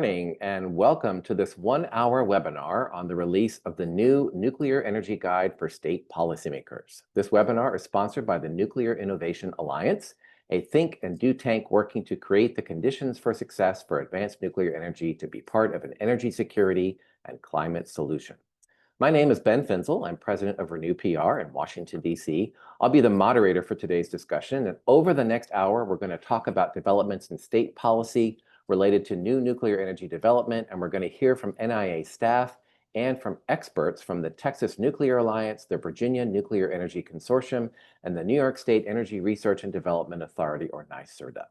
Morning and welcome to this 1-hour webinar on the release of the new Nuclear Energy Guide for State Policymakers. This webinar is sponsored by the Nuclear Innovation Alliance, a think and do tank working to create the conditions for success for advanced nuclear energy to be part of an energy security and climate solution. My name is Ben Finzel. I'm president of Renew PR in Washington, D.C. I'll be the moderator for today's discussion. And over the next hour, we're going to talk about developments in state policy related to new nuclear energy development. And we're going to hear from NIA staff and from experts from the Texas Nuclear Alliance, the Virginia Nuclear Energy Consortium, and the New York State Energy Research and Development Authority, or NYSERDA.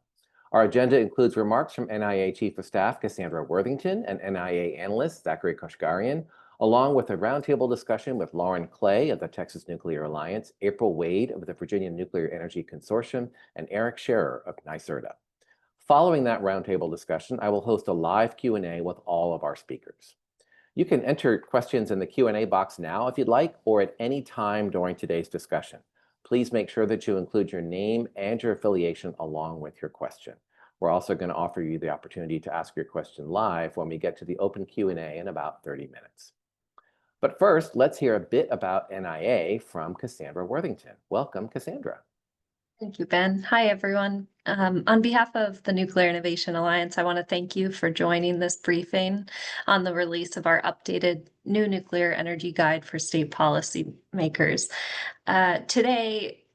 Our agenda includes remarks from NIA Chief of Staff Cassandra Worthington and NIA analyst Zachary Kashgarian, along with a roundtable discussion with Lauren Clay of the Texas Nuclear Alliance, April Wade of the Virginia Nuclear Energy Consortium, and Eric Scherer of NYSERDA. Following that roundtable discussion, I will host a live Q&A with all of our speakers. You can enter questions in the Q&A box now if you'd like, or at any time during today's discussion. Please make sure that you include your name and your affiliation along with your question. We're also going to offer you the opportunity to ask your question live when we get to the open Q&A in about 30 minutes. But first, let's hear a bit about NIA from Cassandra Worthington. Welcome, Cassandra. Thank you, Ben. Hi, everyone. On behalf of the Nuclear Innovation Alliance, I want to thank you for joining this briefing on the release of our updated new Nuclear Energy Guide for State Policymakers. Today,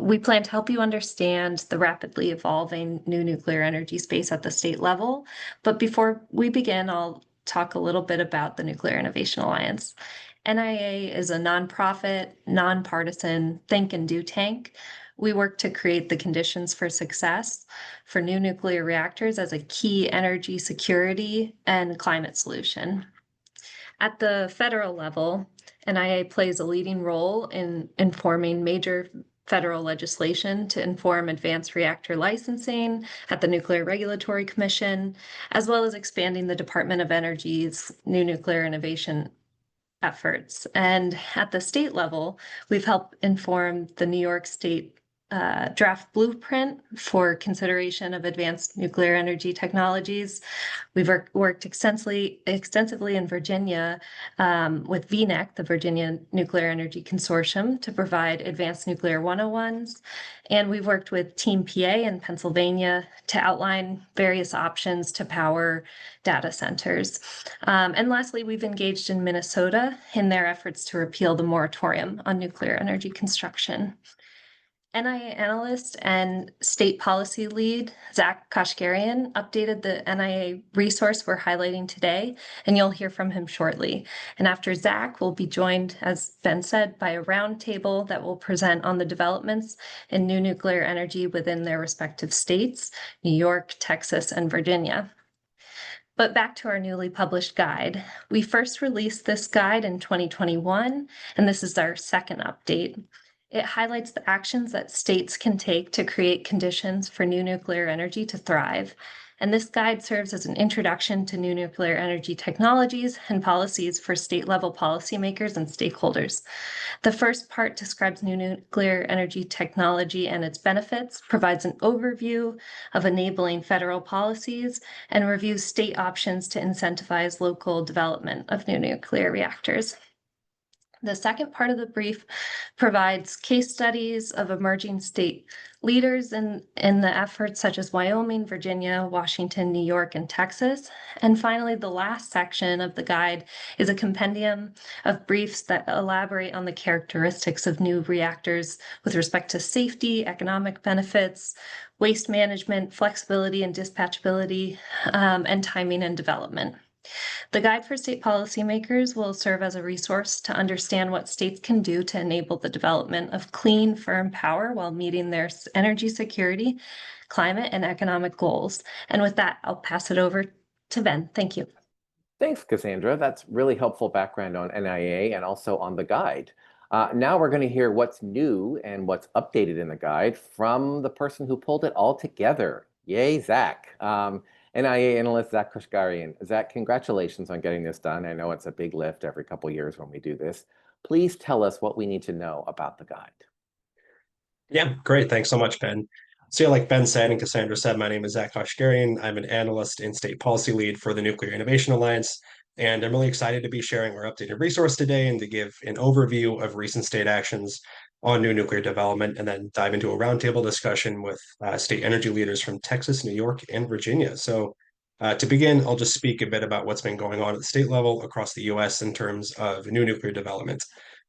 we plan to help you understand the rapidly evolving new nuclear energy space at the state level. But before we begin, I'll talk a little bit about the Nuclear Innovation Alliance. NIA is a nonprofit, nonpartisan think and do tank. We work to create the conditions for success for new nuclear reactors as a key energy security and climate solution. At the federal level, NIA plays a leading role in informing major federal legislation to inform advanced reactor licensing at the Nuclear Regulatory Commission, as well as expanding the Department of Energy's new nuclear innovation efforts. And at the state level, we've helped inform the New York State draft blueprint for consideration of advanced nuclear energy technologies. We've worked extensively in Virginia with VNEC, the Virginia Nuclear Energy Consortium, to provide advanced nuclear 101s. And we've worked with Team PA in Pennsylvania to outline various options to power data centers. And lastly, we've engaged in Minnesota in their efforts to repeal the moratorium on nuclear energy construction. NIA analyst and state policy lead, Zach Kashgarian, updated the NIA resource we're highlighting today, and you'll hear from him shortly. And after Zach, we'll be joined, as Ben said, by a roundtable that will present on the developments in new nuclear energy within their respective states, New York, Texas, and Virginia. But back to our newly published guide. We first released this guide in 2021, and this is our second update. It highlights the actions that states can take to create conditions for new nuclear energy to thrive. And this guide serves as an introduction to new nuclear energy technologies and policies for state-level policymakers and stakeholders. The first part describes new nuclear energy technology and its benefits, provides an overview of enabling federal policies, and reviews state options to incentivize local development of new nuclear reactors. The second part of the brief provides case studies of emerging state leaders in the efforts such as Wyoming, Virginia, Washington, New York, and Texas. And finally, the last section of the guide is a compendium of briefs that elaborate on the characteristics of new reactors with respect to safety, economic benefits, waste management, flexibility and dispatchability, and timing and development. The Guide for State Policymakers will serve as a resource to understand what states can do to enable the development of clean, firm power while meeting their energy security, climate, and economic goals. And with that, I'll pass it over to Ben. Thank you. Thanks, Cassandra. That's really helpful background on NIA and also on the guide. Now we're going to hear what's new and what's updated in the guide from the person who pulled it all together. Yay, Zach. NIA analyst Zach Kashgarian. Zach, congratulations on getting this done. I know it's a big lift every couple of years when we do this. Please tell us what we need to know about the guide. Yeah, great. Thanks so much, Ben. So yeah, like Ben said and Cassandra said, my name is Zach Kashgarian. I'm an analyst and state policy lead for the Nuclear Innovation Alliance. And I'm really excited to be sharing our updated resource today and to give an overview of recent state actions on new nuclear development, and then dive into a roundtable discussion with state energy leaders from Texas, New York, and Virginia. So to begin, I'll just speak a bit about what's been going on at the state level across the US in terms of new nuclear development.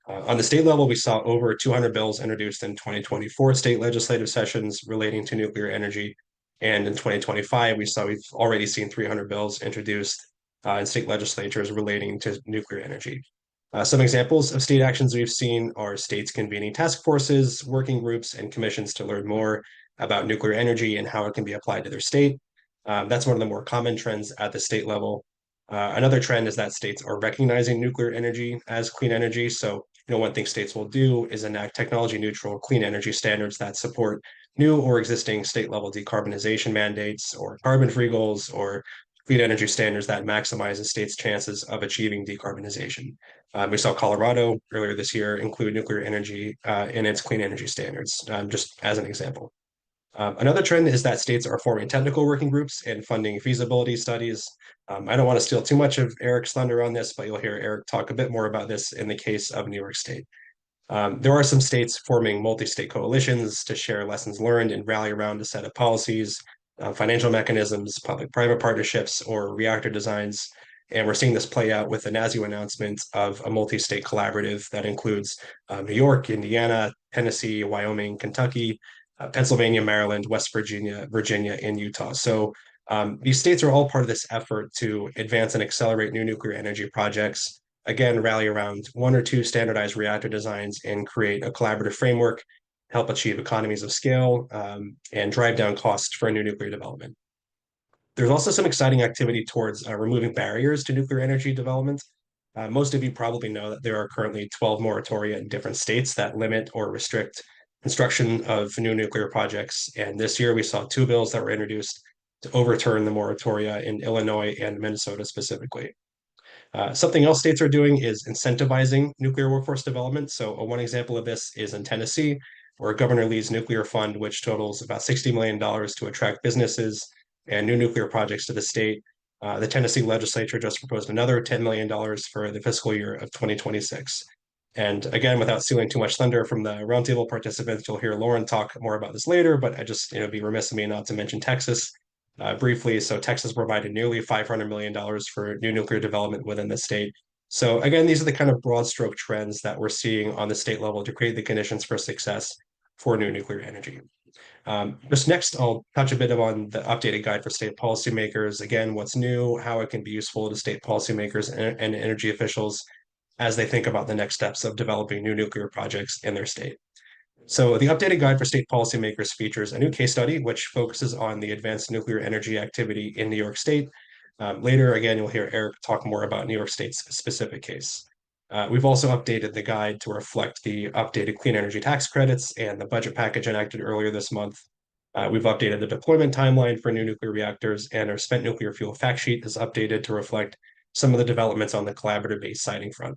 On the state level, we saw over 200 bills introduced in 2024 state legislative sessions relating to nuclear energy. And in 2025, we've already seen 300 bills introduced in state legislatures relating to nuclear energy. Some examples of state actions we've seen are states convening task forces, working groups, and commissions to learn more about nuclear energy and how it can be applied to their state. That's one of the more common trends at the state level. Another trend is that states are recognizing nuclear energy as clean energy. So, one thing states will do is enact technology neutral clean energy standards that support new or existing state level decarbonization mandates or carbon free goals or clean energy standards that maximize a state's chances of achieving decarbonization. We saw Colorado earlier this year include nuclear energy in its clean energy standards, just as an example. Another trend is that states are forming technical working groups and funding feasibility studies. I don't want to steal too much of Eric's thunder on this, but you'll hear Eric talk a bit more about this in the case of New York State. There are some states forming multi-state coalitions to share lessons learned and rally around a set of policies, financial mechanisms, public-private partnerships, or reactor designs. And we're seeing this play out with the NASU announcement of a multi-state collaborative that includes New York, Indiana, Tennessee, Wyoming, Kentucky, Pennsylvania, Maryland, West Virginia, Virginia, and Utah. So these states are all part of this effort to advance and accelerate new nuclear energy projects. Again, rally around one or two standardized reactor designs and create a collaborative framework, help achieve economies of scale, and drive down costs for new nuclear development. There's also some exciting activity towards removing barriers to nuclear energy development. Most of you probably know that there are currently 12 moratoria in different states that limit or restrict construction of new nuclear projects. And this year we saw two bills that were introduced to overturn the moratoria in Illinois and Minnesota specifically. Something else states are doing is incentivizing nuclear workforce development. So one example of this is in Tennessee, where Governor Lee's nuclear fund, which totals about $60 million to attract businesses and new nuclear projects to the state. The Tennessee legislature just proposed another $10 million for the fiscal year of 2026. And again, without stealing too much thunder from the roundtable participants, you'll hear Lauren talk more about this later, but I just, be remiss of me not to mention Texas briefly. So Texas provided nearly $500 million for new nuclear development within the state. So again, these are the kind of broad stroke trends that we're seeing on the state level to create the conditions for success for new nuclear energy. Just next, I'll touch a bit on the updated guide for state policymakers. Again, what's new, how it can be useful to state policymakers and energy officials as they think about the next steps of developing new nuclear projects in their state. So the updated guide for state policymakers features a new case study, which focuses on the advanced nuclear energy activity in New York State. Later, again, you'll hear Eric talk more about New York State's specific case. We've also updated the guide to reflect the updated clean energy tax credits and the budget package enacted earlier this month. We've updated the deployment timeline for new nuclear reactors, and our spent nuclear fuel fact sheet is updated to reflect some of the developments on the collaborative-based siting front.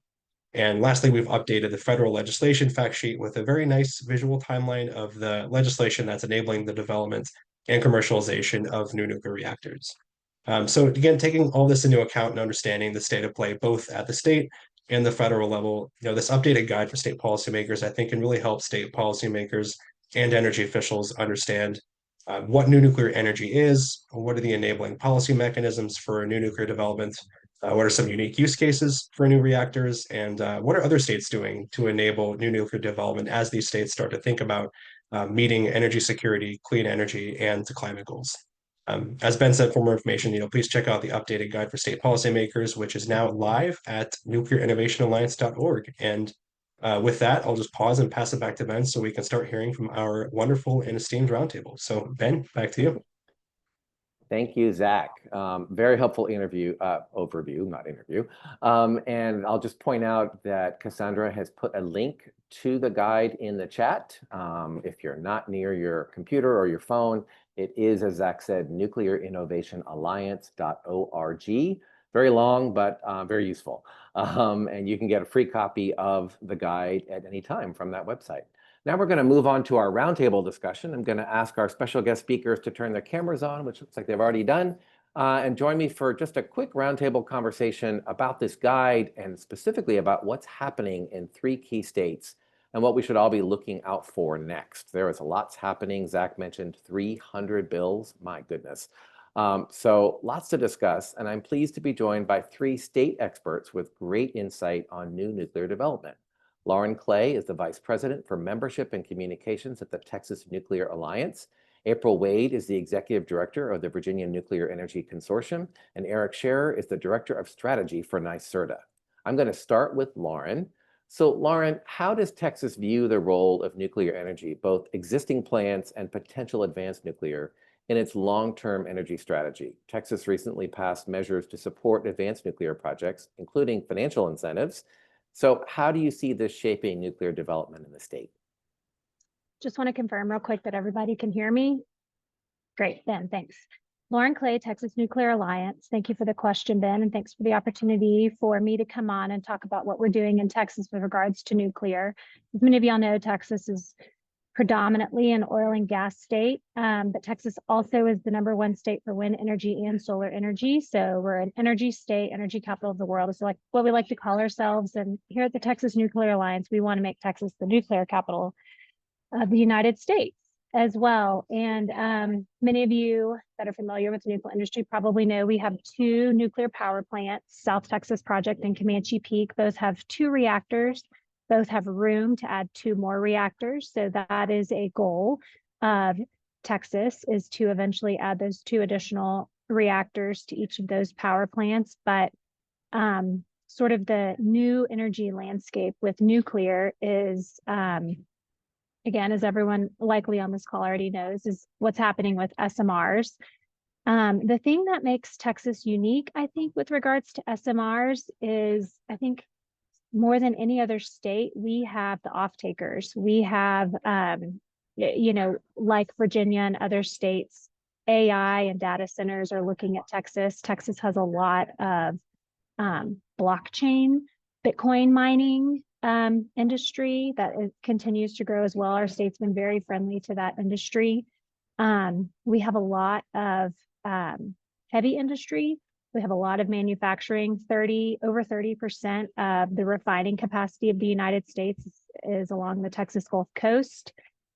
And lastly, we've updated the federal legislation fact sheet with a very nice visual timeline of the legislation that's enabling the development and commercialization of new nuclear reactors. So again, taking all this into account and understanding the state of play, both at the state and the federal level, this updated guide for state policymakers, I think, can really help state policymakers and energy officials understand what new nuclear energy is, what are the enabling policy mechanisms for new nuclear development, what are some unique use cases for new reactors, and what are other states doing to enable new nuclear development as these states start to think about meeting energy security, clean energy, and climate goals. As Ben said, for more information, please check out the updated guide for state policymakers, which is now live at nuclearinnovationalliance.org. And with that, I'll just pause and pass it back to Ben so we can start hearing from our wonderful and esteemed roundtable. So Ben, back to you. Thank you, Zach. Very helpful overview, not interview. And I'll just point out that Cassandra has put a link to the guide in the chat. If you're not near your computer or your phone, it is, as Zach said, nuclearinnovationalliance.org. Very long, but very useful. And you can get a free copy of the guide at any time from that website. Now we're going to move on to our roundtable discussion. I'm going to ask our special guest speakers to turn their cameras on, which looks like they've already done, and join me for just a quick roundtable conversation about this guide and specifically about what's happening in 3 key states and what we should all be looking out for next. There is a lot happening. Zach mentioned 300 bills. My goodness. So lots to discuss, and I'm pleased to be joined by 3 state experts with great insight on new nuclear development. Lauren Clay is the Vice President for Membership and Communications at the Texas Nuclear Alliance. April Wade is the Executive Director of the Virginia Nuclear Energy Consortium, and Eric Scherer is the Director of Strategy for NYSERDA. I'm going to start with Lauren. So Lauren, how does Texas view the role of nuclear energy, both existing plants and potential advanced nuclear, in its long-term energy strategy? Texas recently passed measures to support advanced nuclear projects, including financial incentives. So how do you see this shaping nuclear development in the state? Just want to confirm real quick that everybody can hear me. Great, Ben, thanks. Lauren Clay, Texas Nuclear Alliance. Thank you for the question, Ben, and thanks for the opportunity for me to come on and talk about what we're doing in Texas with regards to nuclear. As many of y'all know, Texas is predominantly an oil and gas state, but Texas also is the #1 state for wind energy and solar energy. So we're an energy state, energy capital of the world. It's like what we like to call ourselves. And here at the Texas Nuclear Alliance, we want to make Texas the nuclear capital of the United States as well. And many of you that are familiar with the nuclear industry probably know we have 2 nuclear power plants, South Texas Project and Comanche Peak. Those have 2 reactors. Both have room to add 2 more reactors. So that is a goal of Texas, is to eventually add those 2 additional reactors to each of those power plants. But sort of the new energy landscape with nuclear is, again, as everyone likely on this call already knows, is what's happening with SMRs. The thing that makes Texas unique, I think, with regards to SMRs is, I think, more than any other state, we have the off-takers. We have, like Virginia and other states, AI and data centers are looking at Texas. Texas has a lot of blockchain, Bitcoin mining industry that continues to grow as well. Our state's been very friendly to that industry. We have a lot of heavy industry. We have a lot of manufacturing. Over 30% of the refining capacity of the United States is along the Texas Gulf Coast.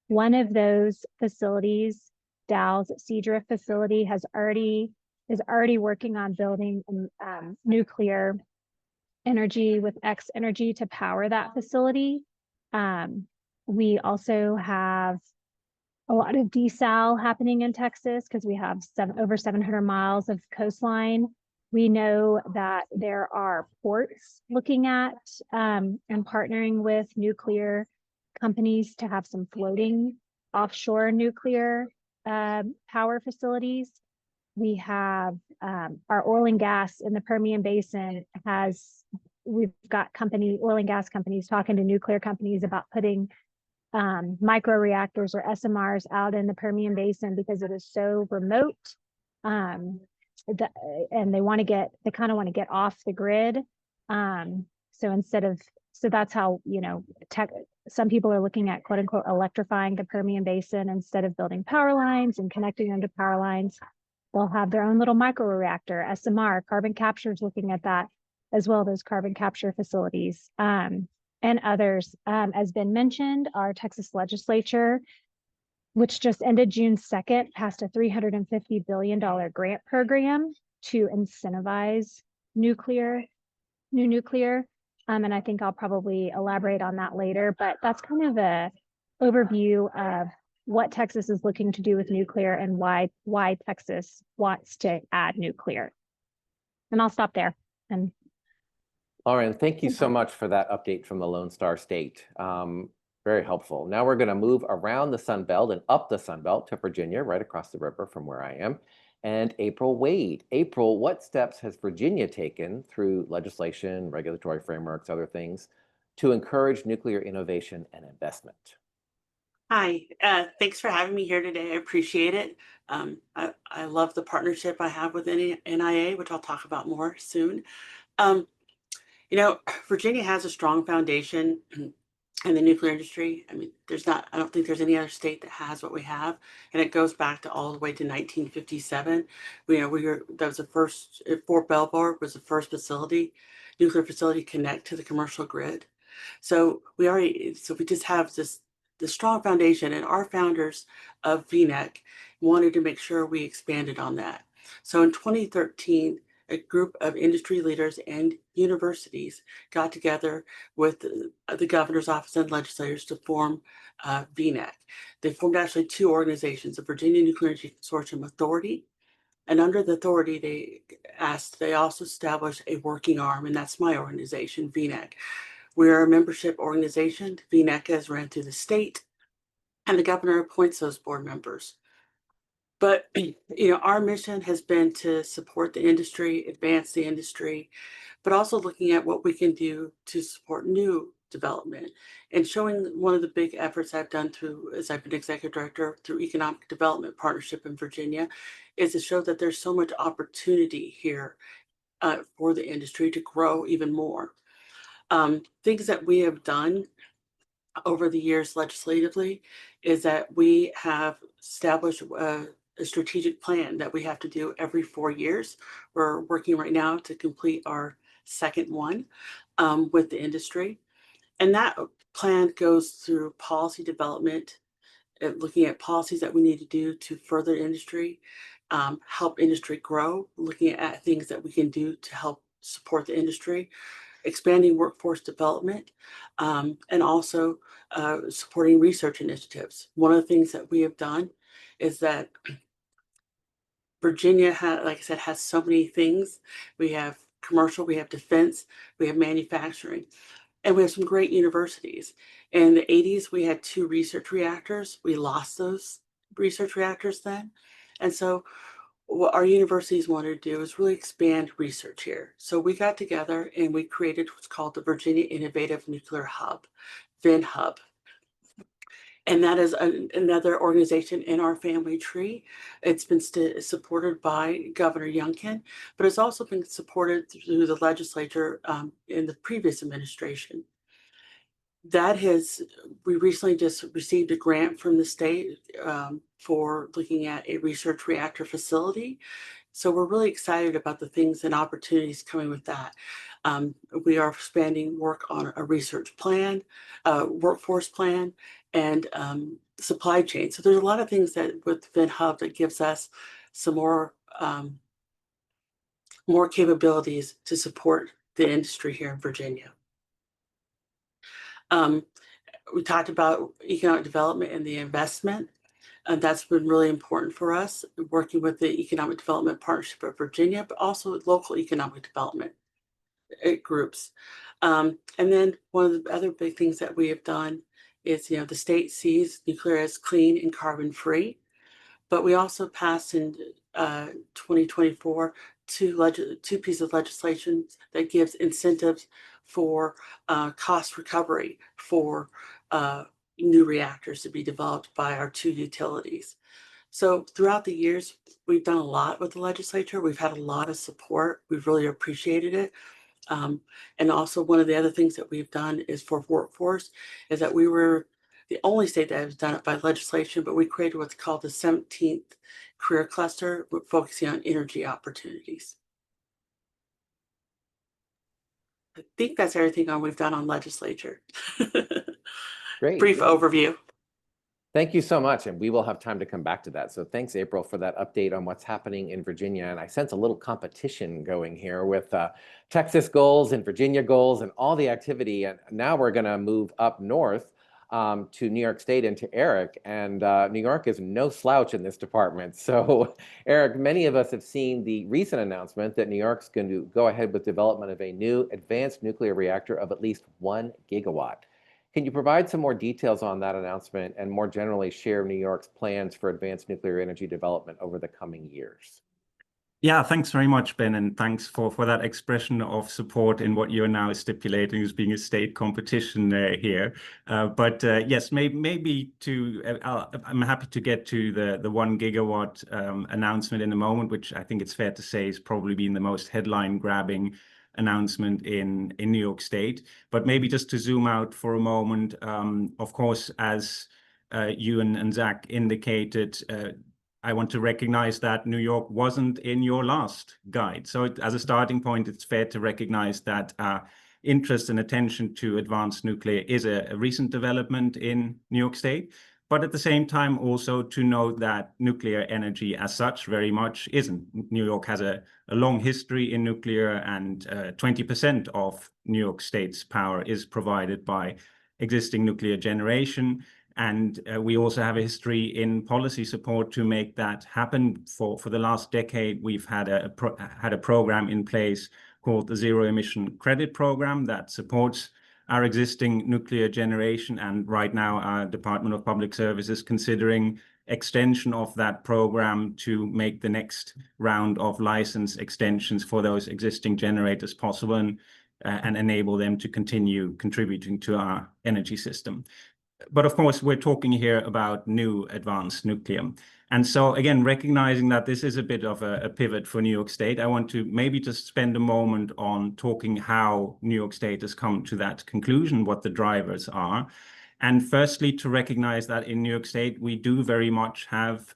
One of those facilities, Dow's Seadrift facility, is already working on building nuclear energy with X Energy to power that facility. We also have a lot of desal happening in Texas because we have over 700 miles of coastline. We know that there are ports looking at and partnering with nuclear companies to have some floating offshore nuclear power facilities. We have our oil and gas in the Permian Basin we've got oil and gas companies talking to nuclear companies about putting micro reactors or SMRs out in the Permian Basin because it is so remote. And they kind of want to get off the grid. So that's how, some people are looking at quote unquote electrifying the Permian Basin. Instead of building power lines and connecting them to power lines, they'll have their own little micro reactor, SMR. Carbon capture is looking at that as well, those carbon capture facilities and others. As been mentioned, our Texas legislature, which just ended June 2nd, passed a $350 billion grant program to incentivize new nuclear. And I think I'll probably elaborate on that later, but that's kind of a overview of what Texas is looking to do with nuclear and why Texas wants to add nuclear. And I'll stop there. And Lauren, thank you so much for that update from the Lone Star State. Very helpful. Now we're going to move around the Sun Belt and up the Sun Belt to Virginia, right across the river from where I am, and April Wade. April, what steps has Virginia taken through legislation, regulatory frameworks, other things, to encourage nuclear innovation and investment? Hi, thanks for having me here today. I appreciate it. I love the partnership I have with NIA, which I'll talk about more soon. Virginia has a strong foundation in the nuclear industry. I mean, I don't think there's any other state that has what we have. And it goes back to all the way to 1957. That was the first, Fort Belvoir was the first nuclear facility connect to the commercial grid. So we just have this strong foundation, and our founders of VNEC wanted to make sure we expanded on that. So in 2013, a group of industry leaders and universities got together with the governor's office and legislators to form VNEC. They formed actually two organizations, the Virginia Nuclear Energy Consortium Authority, and under the authority, they also established a working arm, and that's my organization, VNEC. We are a membership organization. VNEC is ran through the state, and the governor appoints those board members. But our mission has been to support the industry, advance the industry, but also looking at what we can do to support new development. And showing one of the big efforts I've done as I've been executive director through Economic Development Partnership in Virginia, is to show that there's so much opportunity here for the industry to grow even more. Things that we have done over the years legislatively is that we have established a strategic plan that we have to do every 4 years. We're working right now to complete our second one with the industry. And that plan goes through policy development, looking at policies that we need to do to further industry, help industry grow, looking at things that we can do to help support the industry, expanding workforce development, and also supporting research initiatives. One of the things that we have done is that Virginia, like I said, has so many things. We have commercial, we have defense, we have manufacturing, and we have some great universities. In the 80s, we had 2 research reactors. We lost those research reactors then. And so what our universities wanted to do is really expand research here. So we got together and we created what's called the Virginia Innovative Nuclear Hub, VinHub. And that is another organization in our family tree. It's been supported by Governor Youngkin, but it's also been supported through the legislature in the previous administration. We recently just received a grant from the state for looking at a research reactor facility. So we're really excited about the things and opportunities coming with that. We are expanding work on a research plan, workforce plan, and supply chain. So there's a lot of things that with VinHub that gives us some more capabilities to support the industry here in Virginia. We talked about economic development and the investment. And that's been really important for us, working with the Economic Development Partnership of Virginia, but also local economic development groups. And then one of the other big things that we have done is, the state sees nuclear as clean and carbon free, but we also passed in 2024 two pieces of legislation that gives incentives for cost recovery for new reactors to be developed by our 2 utilities. So throughout the years, we've done a lot with the legislature. We've had a lot of support. We've really appreciated it. And also one of the other things that we've done is for workforce is that we were the only state that has done it by legislation, but we created what's called the 17th career cluster, focusing on energy opportunities. I think that's everything we've done on legislature. Great. Brief overview. Thank you so much, and we will have time to come back to that. So thanks, April, for that update on what's happening in Virginia. And I sense a little competition going here with Texas goals and Virginia goals and all the activity. And now we're going to move up north to New York State and to Eric. And New York is no slouch in this department. So Eric, many of us have seen the recent announcement that New York's going to go ahead with development of a new advanced nuclear reactor of at least 1 gigawatt. Can you provide some more details on that announcement and more generally share New York's plans for advanced nuclear energy development over the coming years? Yeah, thanks very much, Ben, and thanks for that expression of support in what you're now stipulating as being a state competition here. But yes, maybe I'm happy to get to the 1 gigawatt announcement in a moment, which I think it's fair to say has probably been the most headline-grabbing announcement in New York State. But maybe just to zoom out for a moment, of course, as you and Zach indicated, I want to recognize that New York wasn't in your last guide. So as a starting point, it's fair to recognize that interest and attention to advanced nuclear is a recent development in New York State. But at the same time, also to note that nuclear energy as such very much isn't. New York has a long history in nuclear, and 20% of New York State's power is provided by existing nuclear generation. And we also have a history in policy support to make that happen. For the last decade, we've had a program in place called the Zero Emission Credit Program that supports our existing nuclear generation. And right now, our Department of Public Service is considering extension of that program to make the next round of license extensions for those existing generators possible, and enable them to continue contributing to our energy system. But of course, we're talking here about new advanced nuclear. And so again, recognizing that this is a bit of a pivot for New York State, I want to maybe just spend a moment on talking how New York State has come to that conclusion, what the drivers are. And firstly, to recognize that in New York State, we do very much have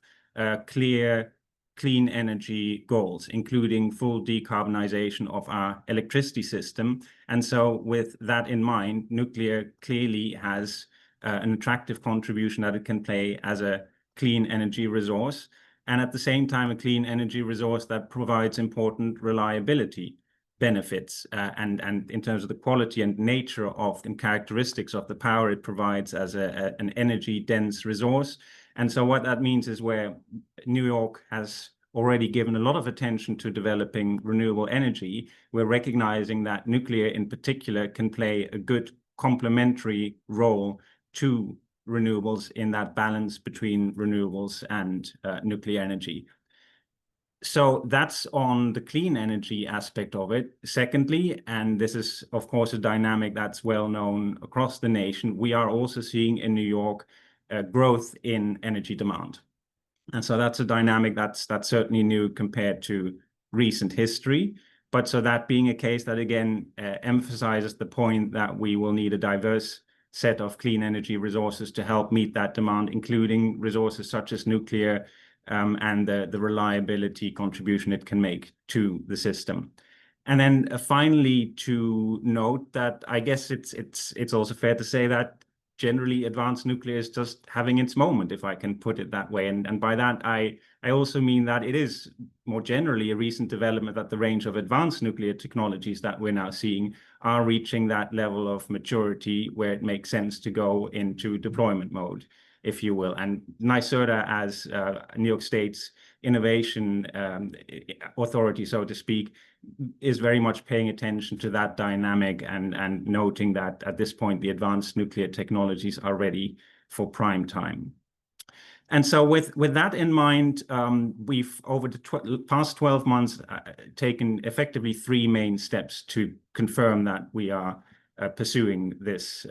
clear clean energy goals, including full decarbonization of our electricity system. And so with that in mind, nuclear clearly has an attractive contribution that it can play as a clean energy resource, and at the same time a clean energy resource that provides important reliability benefits, and in terms of the quality and nature of and characteristics of the power it provides as an energy dense resource. And so what that means is, where New York has already given a lot of attention to developing renewable energy, we're recognizing that nuclear in particular can play a good complementary role to renewables in that balance between renewables and nuclear energy. So that's on the clean energy aspect of it. Secondly, and this is of course a dynamic that's well known across the nation, we are also seeing in New York growth in energy demand. And so that's a dynamic that's certainly new compared to recent history. But so that being a case, that again emphasizes the point that we will need a diverse set of clean energy resources to help meet that demand, including resources such as nuclear, and the reliability contribution it can make to the system. And then finally, to note that I guess it's also fair to say that generally advanced nuclear is just having its moment, if I can put it that way. And by that, I also mean that it is more generally a recent development that the range of advanced nuclear technologies that we're now seeing are reaching that level of maturity where it makes sense to go into deployment mode, if you will. And NYSERDA, as New York State's innovation authority, so to speak, is very much paying attention to that dynamic and noting that at this point, the advanced nuclear technologies are ready for prime time. And so with that in mind, we've over the past 12 months taken effectively 3 main steps to confirm that we are pursuing this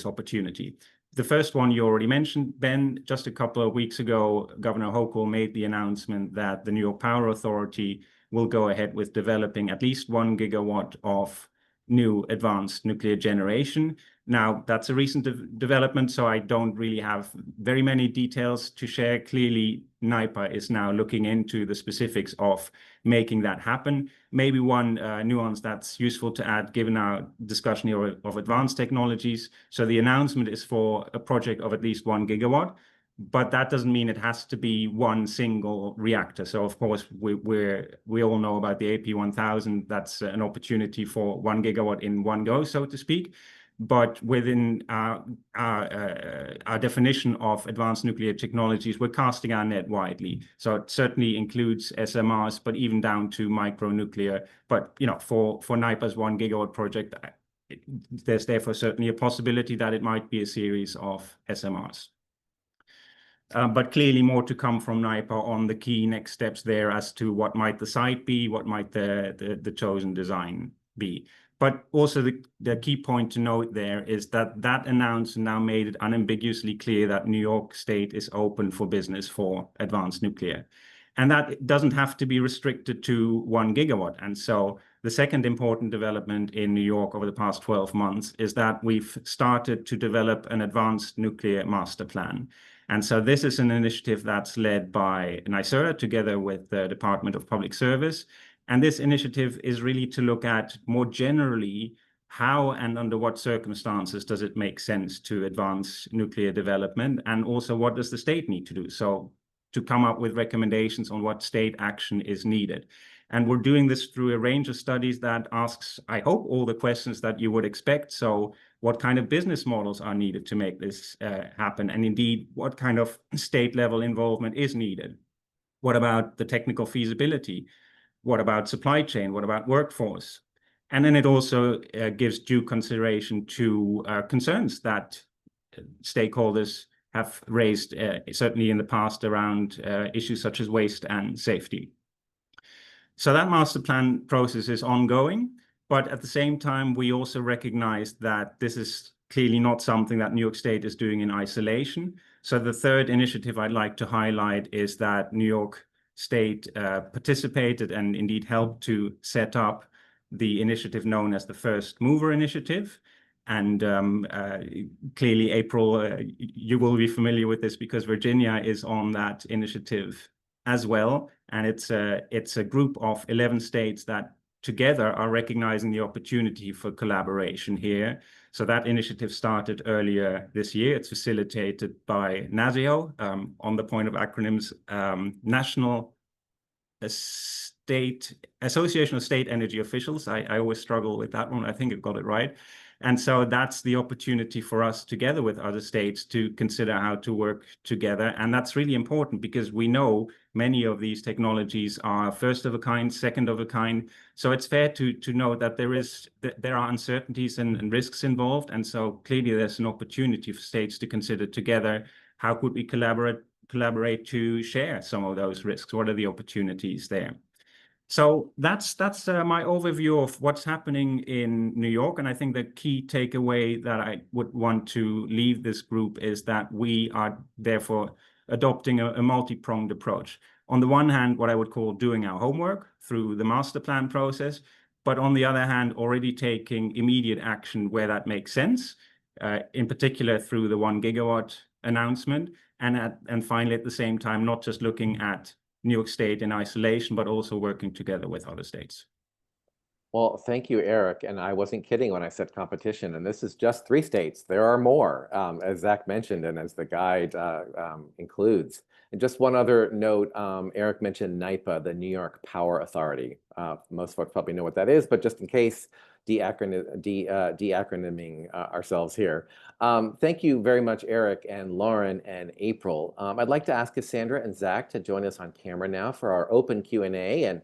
opportunity. The first one you already mentioned, Ben. Just a couple of weeks ago, Governor Hochul made the announcement that the New York Power Authority will go ahead with developing at least 1 gigawatt of new advanced nuclear generation. Now, that's a recent development, so I don't really have very many details to share. Clearly, NYPA is now looking into the specifics of making that happen. Maybe one nuance that's useful to add, given our discussion here of advanced technologies. So the announcement is for a project of at least 1 gigawatt. But that doesn't mean it has to be one single reactor. So of course, we all know about the AP1000. That's an opportunity for 1 gigawatt in one go, so to speak. But within our definition of advanced nuclear technologies, we're casting our net widely. So it certainly includes SMRs, but even down to micronuclear. But for NYPA's 1 gigawatt project, there's therefore certainly a possibility that it might be a series of SMRs. But clearly more to come from NYPA on the key next steps there as to what might the site be, what might the chosen design be. But also the key point to note there is that that announcement now made it unambiguously clear that New York State is open for business for advanced nuclear. And that doesn't have to be restricted to 1 gigawatt. And so The second important development in New York over the past 12 months is that we've started to develop an advanced nuclear master plan. And so this is an initiative that's led by NYSERDA together with the Department of Public Service. And this initiative is really to look at more generally how and under what circumstances does it make sense to advance nuclear development, and also what does the state need to do? So to come up with recommendations on what state action is needed. And we're doing this through a range of studies that asks, I hope, all the questions that you would expect. So what kind of business models are needed to make this happen? And indeed, what kind of state level involvement is needed? What about the technical feasibility? What about supply chain? What about workforce? And then it also gives due consideration to concerns that stakeholders have raised, certainly in the past, around issues such as waste and safety. So that master plan process is ongoing, but at the same time, we also recognize that this is clearly not something that New York State is doing in isolation. So the third initiative I'd like to highlight is that New York State participated and indeed helped to set up the initiative known as the First Mover Initiative. And clearly, April, you will be familiar with this because Virginia is on that initiative as well. And it's a group of 11 states that together are recognizing the opportunity for collaboration here. So that initiative started earlier this year. It's facilitated by NASIO, on the point of acronyms, National Association of State Energy Officials. I always struggle with that one. I think I got it right. And so that's the opportunity for us together with other states to consider how to work together. And that's really important because we know many of these technologies are first of a kind, second of a kind. So it's fair to know that there are uncertainties and risks involved. And so clearly there's an opportunity for states to consider together, how could we collaborate to share some of those risks? What are the opportunities there? So that's my overview of what's happening in New York. And I think the key takeaway that I would want to leave this group is that we are therefore adopting a multi-pronged approach. On the one hand, what I would call doing our homework through the master plan process, but on the other hand, already taking immediate action where that makes sense, in particular through the 1 gigawatt announcement. And finally, at the same time, not just looking at New York State in isolation, but also working together with other states. Well, thank you, Eric. And I wasn't kidding when I said competition. And this is just 3 states. There are more, as Zach mentioned, and as the guide includes. And just one other note, Eric mentioned NYPA, the New York Power Authority. Most folks probably know what that is, but just in case, de-acronyming ourselves here. Thank you very much, Eric and Lauren and April. I'd like to ask Cassandra and Zach to join us on camera now for our open Q&A. And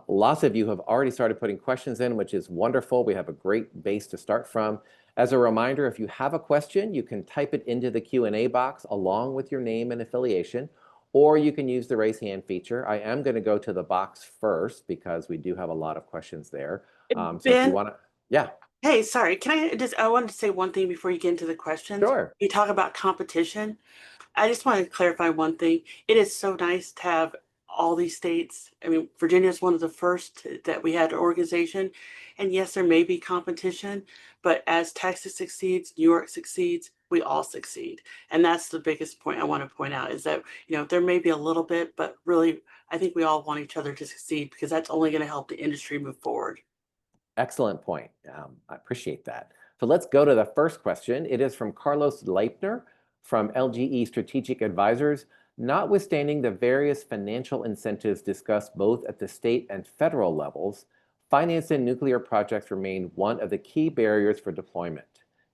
lots of you have already started putting questions in, which is wonderful. We have a great base to start from. As a reminder, if you have a question, you can type it into the Q&A box along with your name and affiliation, or you can use the raise hand feature. I am going to go to the box first because we do have a lot of questions there. So if you want to, yeah. Hey, sorry, I wanted to say one thing before you get into the questions. Sure. You talk about competition. I just want to clarify one thing. It is so nice to have all these states. I mean, Virginia is one of the first that we had an organization. And yes, there may be competition, but as Texas succeeds, New York succeeds, we all succeed. And that's the biggest point I want to point out is that, there may be a little bit, but really, I think we all want each other to succeed because that's only going to help the industry move forward. Excellent point. I appreciate that. So let's go to the first question. It is from Carlos Leipner from LGE Strategic Advisors. Notwithstanding the various financial incentives discussed both at the state and federal levels, financing nuclear projects remain one of the key barriers for deployment.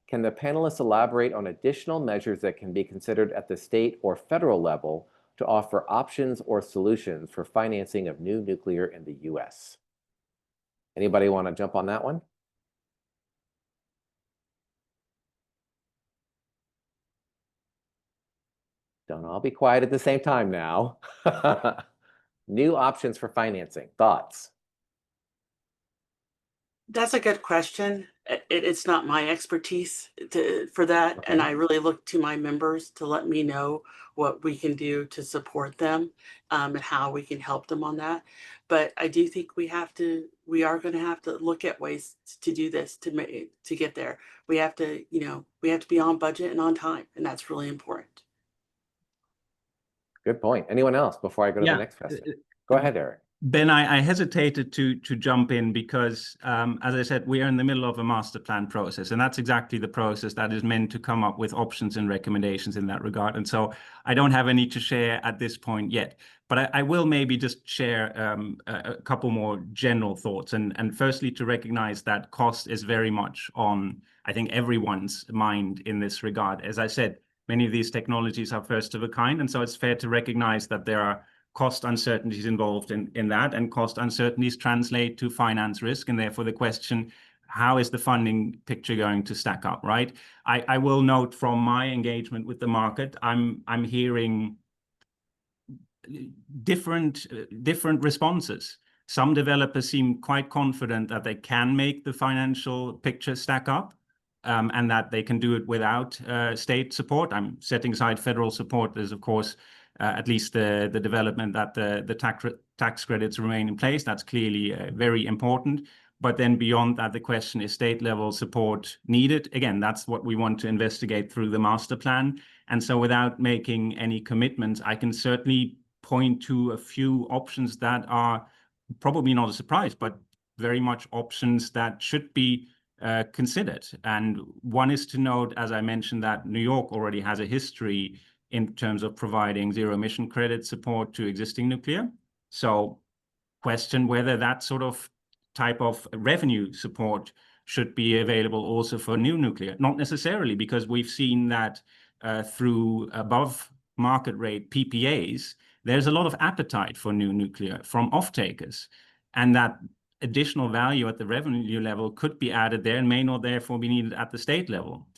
Can the panelists elaborate on additional measures that can be considered at the state or federal level to offer options or solutions for financing of new nuclear in the U.S.? Anybody want to jump on that one? Don't all be quiet at the same time now. New options for financing. Thoughts? That's a good question. It's not my expertise for that. Okay. And I really look to my members to let me know what we can do to support them, and how we can help them on that. But I do think we are going to have to look at ways to do this to get there. We have to, we have to be on budget and on time. And that's really important. Good point. Anyone else before I go to the next question? Go ahead, Eric. Ben, I hesitated to jump in because, as I said, we are in the middle of a master plan process, and that's exactly the process that is meant to come up with options and recommendations in that regard. And so I don't have any to share at this point yet, but I will maybe just share a couple more general thoughts. And firstly, to recognize that cost is very much on, I think, everyone's mind in this regard. As I said, many of these technologies are first of a kind, and so it's fair to recognize that there are cost uncertainties involved in that, and cost uncertainties translate to finance risk, and therefore the question, how is the funding picture going to stack up, right? I will note from my engagement with the market, I'm hearing different responses. Some developers seem quite confident that they can make the financial picture stack up, and that they can do it without state support. I'm setting aside federal support. There's, of course, at least the development that the tax credits remain in place. That's clearly very important. But then beyond that, the question is state level support needed. Again, that's what we want to investigate through the master plan. And so without making any commitments, I can certainly point to a few options that are probably not a surprise, but very much options that should be considered. And one is to note, as I mentioned, that New York already has a history in terms of providing zero emission credit support to existing nuclear. So question whether that sort of type of revenue support should be available also for new nuclear. Not necessarily, because we've seen that through above market rate PPAs, there's a lot of appetite for new nuclear from off-takers, and that additional value at the revenue level could be added there and may not therefore be needed at the state level.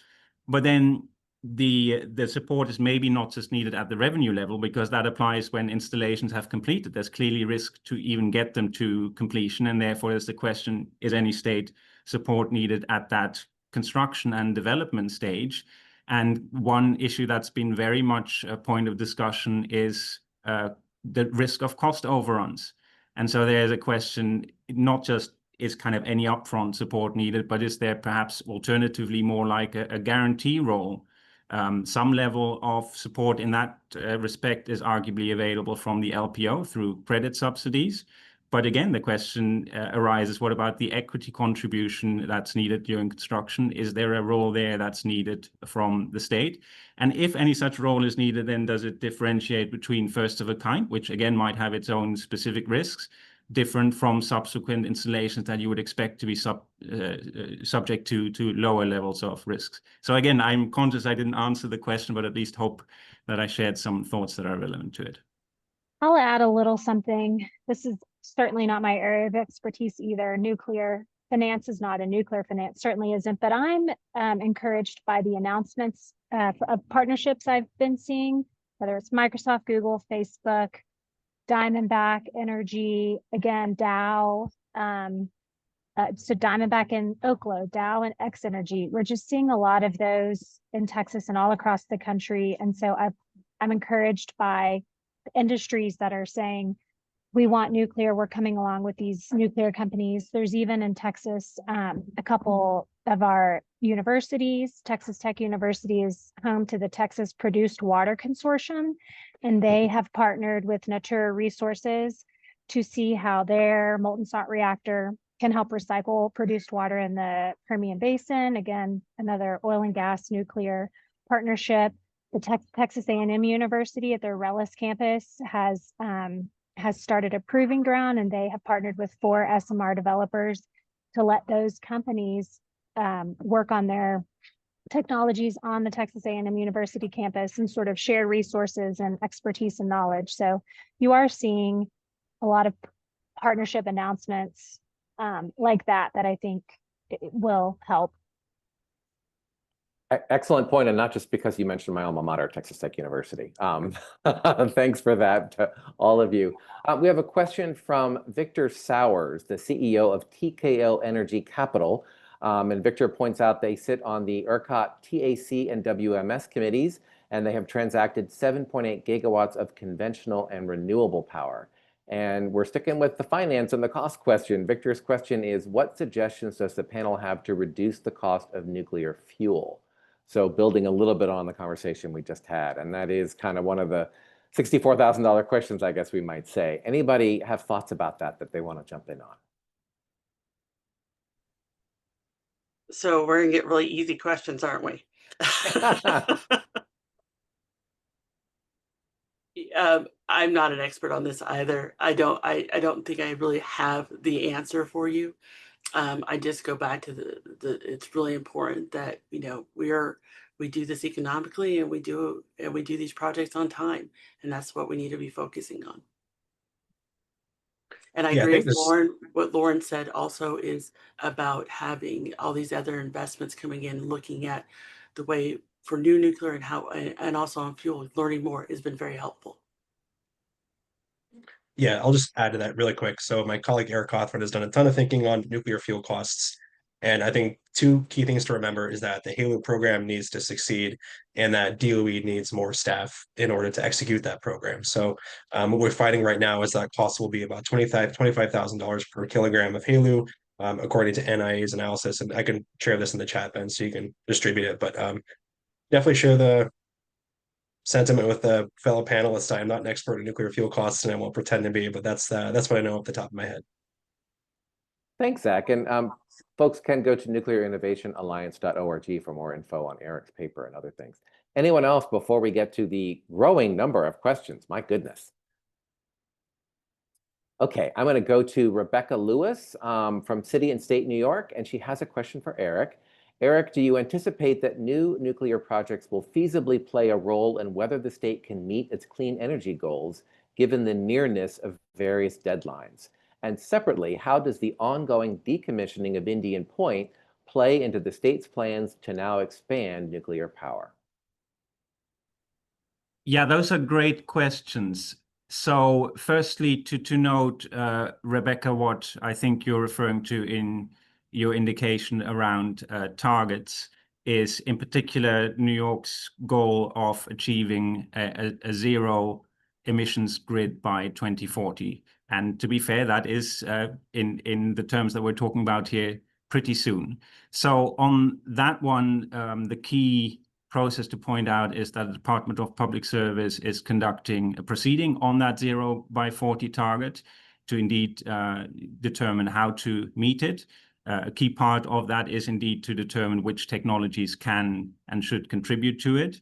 But then the support is maybe not just needed at the revenue level, because that applies when installations have completed. There's clearly risk to even get them to completion, and therefore there's the question, is any state support needed at that construction and development stage? And one issue that's been very much a point of discussion is the risk of cost overruns. And so there's a question, not just is kind of any upfront support needed, but is there perhaps alternatively more like a guarantee role? Some level of support in that respect is arguably available from the LPO through credit subsidies. But again, the question arises, what about the equity contribution that's needed during construction? Is there a role there that's needed from the state? And if any such role is needed, then does it differentiate between first of a kind, which again might have its own specific risks, different from subsequent installations that you would expect to be subject to lower levels of risks? So again, I'm conscious I didn't answer the question, but at least hope that I shared some thoughts that are relevant to it. I'll add a little something. This is certainly not my area of expertise either. Nuclear finance is not, a nuclear finance certainly isn't, but I'm encouraged by the announcements of partnerships I've been seeing, whether it's Microsoft, Google, Facebook, Diamondback Energy, again, Dow, so Diamondback and Oklo, Dow and X Energy. We're just seeing a lot of those in Texas and all across the country. And so I'm encouraged by the industries that are saying, we want nuclear, we're coming along with these nuclear companies. There's even in Texas, a couple of our universities. Texas Tech University is home to the Texas Produced Water Consortium, and they have partnered with Natura Resources to see how their molten salt reactor can help recycle produced water in the Permian Basin. Again, another oil and gas nuclear partnership. The Texas A&M University at their Rellis campus has started a proving ground, and they have partnered with 4 SMR developers to let those companies work on their technologies on the Texas A&M University campus and sort of share resources and expertise and knowledge. So you are seeing a lot of partnership announcements like that I think it will help. Excellent point, and not just because you mentioned my alma mater, Texas Tech University. Thanks for that to all of you. We have a question from Victor Sowers, the CEO of TKO Energy Capital. And Victor points out they sit on the ERCOT, TAC, and WMS committees, and they have transacted 7.8 gigawatts of conventional and renewable power. And we're sticking with the finance and the cost question. Victor's question is, what suggestions does the panel have to reduce the cost of nuclear fuel? So building a little bit on the conversation we just had, and that is kind of one of the $64,000 questions, I guess we might say. Anybody have thoughts about that they want to jump in on? So we're gonna get really easy questions, aren't we? I'm not an expert on this either. I don't think I really have the answer for you. I just go back to the it's really important that, you know, we do this economically, and we do these projects on time, and that's what we need to be focusing on. And I Yeah, I agree think with this. Lauren. What Lauren said also is about having all these other investments coming in, looking at the way for new nuclear and how, and also on fuel, learning more has been very helpful. Yeah, I'll just add to that really quick. So my colleague Eric Hawthorne has done a ton of thinking on nuclear fuel costs. And I think two key things to remember is that the HALO program needs to succeed, and that DOE needs more staff in order to execute that program. So what we're finding right now is that cost will be about $25,000 per kilogram of HALO, according to NIA's analysis. And I can share this in the chat, Ben, so you can distribute it. But definitely share the sentiment with the fellow panelists. I am not an expert in nuclear fuel costs, and I won't pretend to be, but that's what I know off the top of my head. Thanks, Zach. And folks can go to nuclearinnovationalliance.org for more info on Eric's paper and other things. Anyone else before we get to the growing number of questions? My goodness. Okay, I'm going to go to Rebecca Lewis from City and State New York, and she has a question for Eric. Eric, do you anticipate that new nuclear projects will feasibly play a role in whether the state can meet its clean energy goals, given the nearness of various deadlines? And separately, how does the ongoing decommissioning of Indian Point play into the state's plans to now expand nuclear power? Yeah, those are great questions. So firstly, to note, Rebecca, what I think you're referring to in your indication around targets is in particular New York's goal of achieving a zero emissions grid by 2040. And to be fair, that is in the terms that we're talking about here pretty soon. So on that one, the key process to point out is that the Department of Public Service is conducting a proceeding on that 0 by 40 target to indeed determine how to meet it. A key part of that is indeed to determine which technologies can and should contribute to it.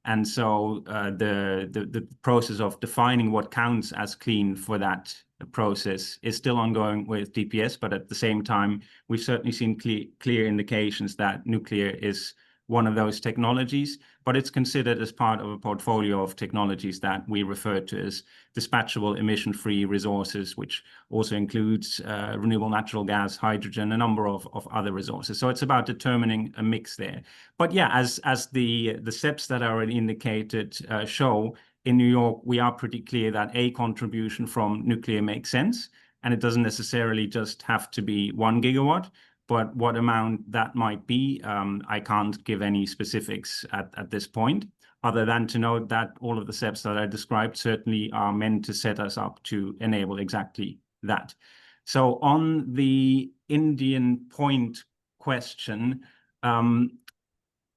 And so the process of defining what counts as clean for that process is still ongoing with DPS, but at the same time, we've certainly seen clear indications that nuclear is one of those technologies, but it's considered as part of a portfolio of technologies that we refer to as dispatchable emission-free resources, which also includes renewable natural gas, hydrogen, a number of other resources. So it's about determining a mix there. But yeah, as the steps that are already indicated show, in New York, we are pretty clear that a contribution from nuclear makes sense, and it doesn't necessarily just have to be 1 gigawatt. But what amount that might be, I can't give any specifics at this point, other than to note that all of the steps that I described certainly are meant to set us up to enable exactly that. So on the Indian Point question,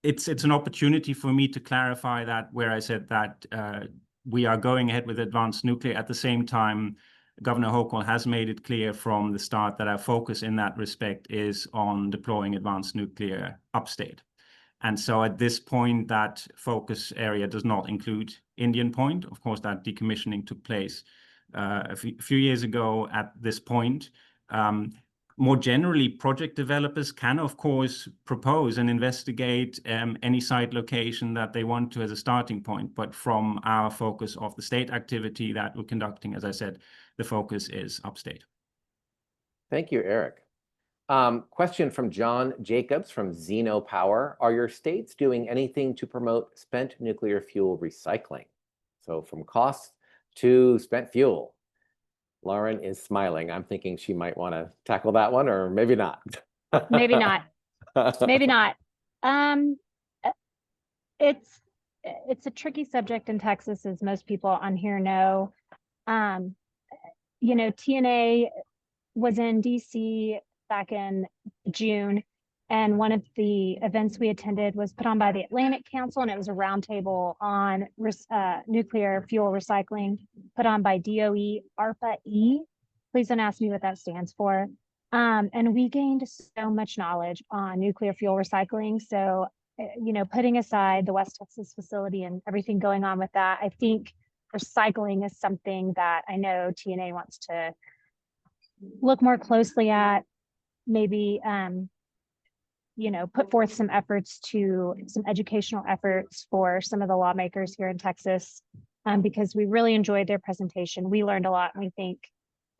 it's an opportunity for me to clarify that where I said that we are going ahead with advanced nuclear. At the same time, Governor Hochul has made it clear from the start that our focus in that respect is on deploying advanced nuclear upstate. And so at this point, that focus area does not include Indian Point. Of course, that decommissioning took place a few years ago at this point. More generally, project developers can, of course, propose and investigate any site location that they want to as a starting point. But from our focus of the state activity that we're conducting, as I said, the focus is upstate. Thank you, Eric. Question from John Jacobs from Zeno Power. Are your states doing anything to promote spent nuclear fuel recycling? So from costs to spent fuel. Lauren is smiling. I'm thinking she might want to tackle that one, or maybe not. Maybe not. Maybe not. It's a tricky subject in Texas, as most people on here know. You know, TNA was in DC back in June, and one of the events we attended was put on by the Atlantic Council, and it was a roundtable on nuclear fuel recycling, put on by DOE ARPA-E. Please don't ask me what that stands for. And we gained so much knowledge on nuclear fuel recycling. So, you know, putting aside the West Texas facility and everything going on with that, I think recycling is something that I know TNA wants to look more closely at, maybe, you know, put forth some efforts to some educational efforts for some of the lawmakers here in Texas, because we really enjoyed their presentation. We learned a lot, and we think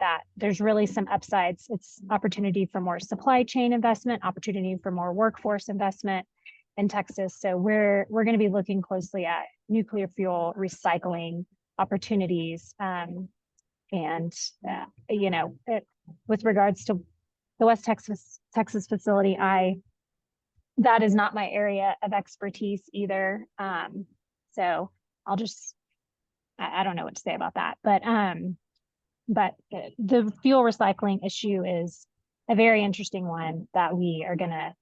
that there's really some upsides. It's opportunity for more supply chain investment, opportunity for more workforce investment in Texas. So we're going to be looking closely at nuclear fuel recycling opportunities. And you know, with regards to the West Texas facility, that is not my area of expertise either. So I'll just, I don't know what to say about that. But the fuel recycling issue is a very interesting one that we are going to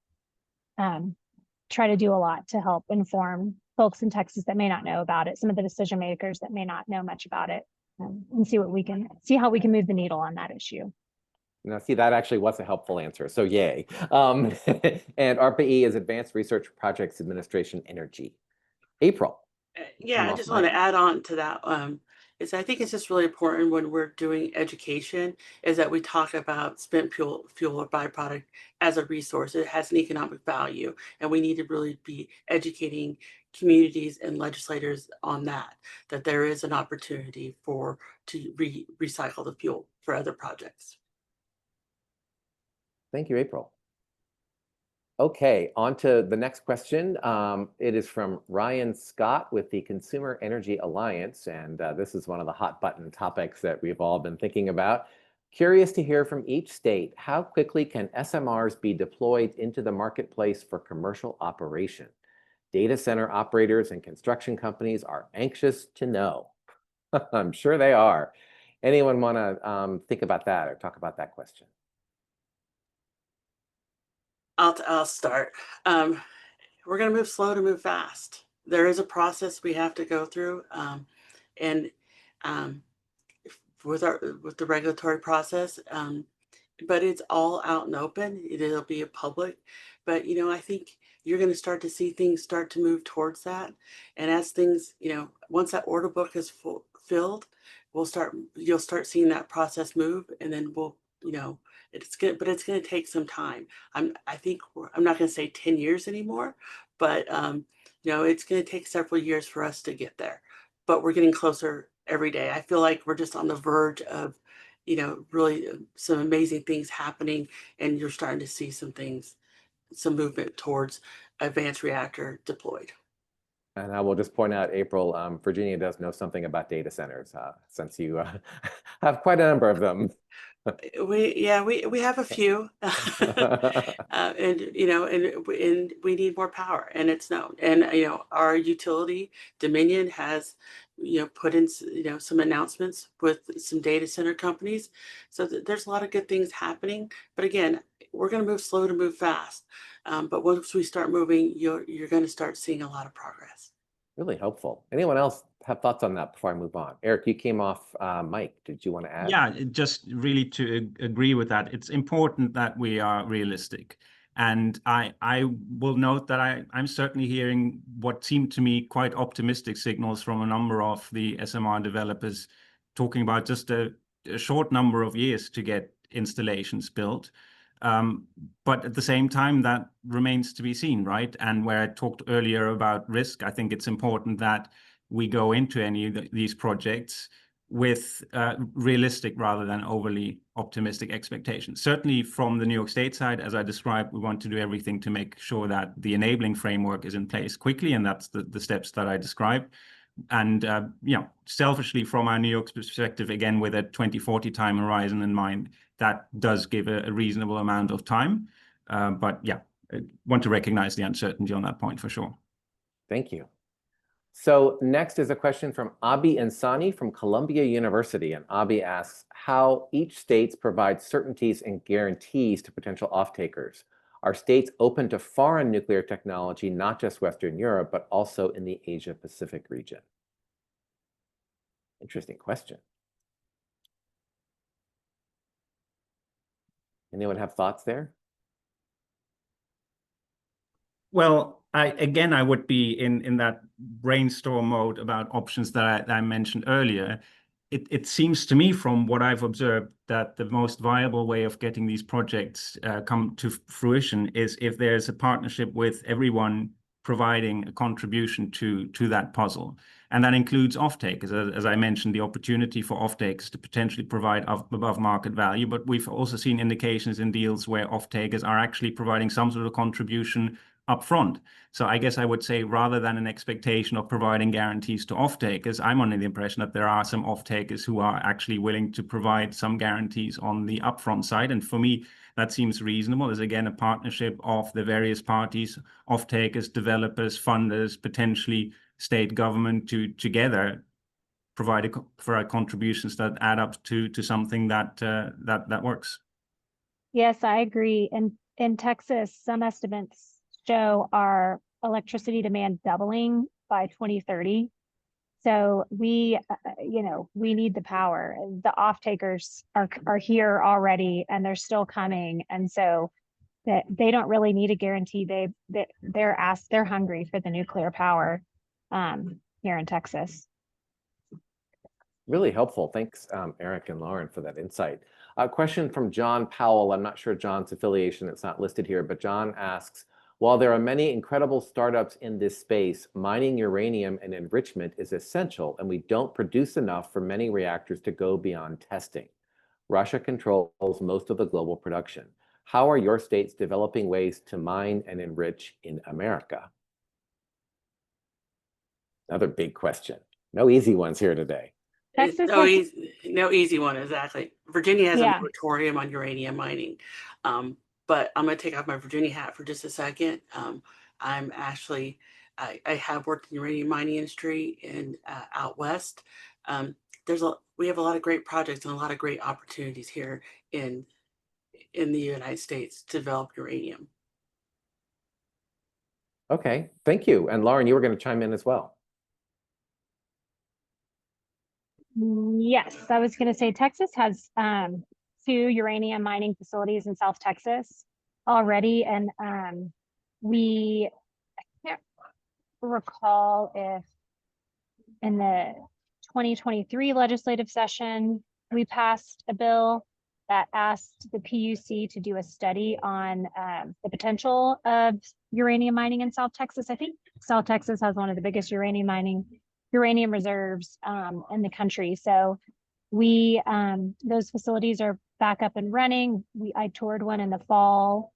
try to do a lot to help inform folks in Texas that may not know about it, some of the decision makers that may not know much about it, and see how we can move the needle on that issue. Now, see, that actually was a helpful answer. So yay. And ARPA-E is Advanced Research Projects Administration Energy. April. Yeah, I just want to add on to that. I think it's just really important when we're doing education is that we talk about spent fuel or byproduct as a resource. It has an economic value, and we need to really be educating communities and legislators on that there is an opportunity to recycle the fuel for other projects. Thank you, April. Okay, on to the next question. It is from Ryan Scott with the Consumer Energy Alliance, and this is one of the hot button topics that we've all been thinking about. Curious to hear from each state, how quickly can SMRs be deployed into the marketplace for commercial operation? Data center operators and construction companies are anxious to know. I'm sure they are. Anyone want to think about that or talk about that question? I'll start. We're going to move slow to move fast. There is a process we have to go through, and with the regulatory process, but it's all out and open. It'll be a public, but you know, I think you're going to start to see things start to move towards that, and as things, you know, once that order book is filled, you'll start seeing that process move, and then you know, it's going to take some time. I'm not going to say 10 years anymore, but you know, it's going to take several years for us to get there, but we're getting closer every day. I feel like we're just on the verge of, you know, really some amazing things happening, and you're starting to see some movement towards advanced reactor deployed. And I will just point out, April, Virginia does know something about data centers, since you have quite a number of them. We have a few, and you know, and we need more power, and it's known. And you know, our utility Dominion has, you know, put in, you know, some announcements with some data center companies, so there's a lot of good things happening. But again, we're going to move slow to move fast. But once we start moving, you're going to start seeing a lot of progress. Really helpful. Anyone else have thoughts on that before I move on? Eric, you came off mic. Did you want to add? Yeah, just really to agree with that. It's important that we are realistic. And I will note that I'm certainly hearing what seemed to me quite optimistic signals from a number of the SMR developers talking about just a short number of years to get installations built. But at the same time, that remains to be seen, right? And where I talked earlier about risk, I think it's important that we go into any of these projects with realistic rather than overly optimistic expectations. Certainly from the New York State side, as I described, we want to do everything to make sure that the enabling framework is in place quickly, and that's the steps that I described. And selfishly from our New York perspective, again, with a 2040 time horizon in mind, that does give a reasonable amount of time. But yeah, I want to recognize the uncertainty on that point for sure. Thank you. So next is a question from Abi Insani from Columbia University. And Abi asks how each states provide certainties and guarantees to potential off-takers. Are states open to foreign nuclear technology, not just Western Europe, but also in the Asia-Pacific region? Interesting question. Anyone have thoughts there? Well, I would be in that brainstorm mode about options that I mentioned earlier. It seems to me from what I've observed that the most viable way of getting these projects come to fruition is if there's a partnership with everyone providing a contribution to that puzzle. And that includes off-takers, as I mentioned, the opportunity for off-takers to potentially provide above market value. But we've also seen indications in deals where off-takers are actually providing some sort of contribution upfront. So I guess I would say rather than an expectation of providing guarantees to off-takers, I'm under the impression that there are some off-takers who are actually willing to provide some guarantees on the upfront side. And for me, that seems reasonable. There's again a partnership of the various parties, off-takers, developers, funders, potentially state government to together provide contributions that add up to something that works. Yes, I agree. And in Texas, some estimates show our electricity demand doubling by 2030. So we need the power. The off-takers are here already, and they're still coming. And so that they don't really need a guarantee. They're hungry for the nuclear power here in Texas. Really helpful. Thanks, Eric and Lauren, for that insight. A question from John Powell. I'm not sure John's affiliation, it's not listed here, but John asks, while there are many incredible startups in this space, mining uranium and enrichment is essential, and we don't produce enough for many reactors to go beyond testing. Russia controls most of the global production. How are your states developing ways to mine and enrich in America? Another big question. No easy ones here today. Texas no easy one, exactly. Virginia has Yeah. a moratorium on uranium mining. But I'm going to take off my Virginia hat for just a second. I'm actually, I have worked in the uranium mining industry in out west. We have a lot of great projects and a lot of great opportunities here in the United States to develop uranium. Okay, thank you. And Lauren, you were going to chime in as well. Yes, I was going to say Texas has 2 uranium mining facilities in South Texas already, and I can't recall if in the 2023 legislative session we passed a bill that asked the PUC to do a study on the potential of uranium mining in South Texas. I think South Texas has one of the biggest uranium reserves in the country. So those facilities are back up and running. I toured one in the fall.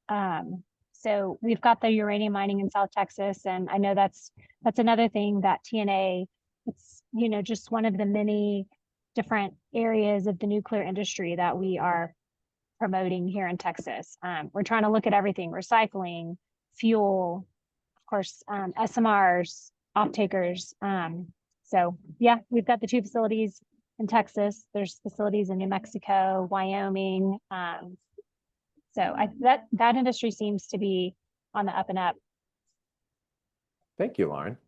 So we've got the uranium mining in South Texas, and I know that's another thing that TNA, it's just one of the many different areas of the nuclear industry that we are promoting here in Texas. We're trying to look at everything: recycling, fuel, of course, SMRs, off-takers. So yeah, we've got the 2 facilities in Texas. There's facilities in New Mexico, Wyoming. So that industry seems to be on the up and up. Thank you, Lauren.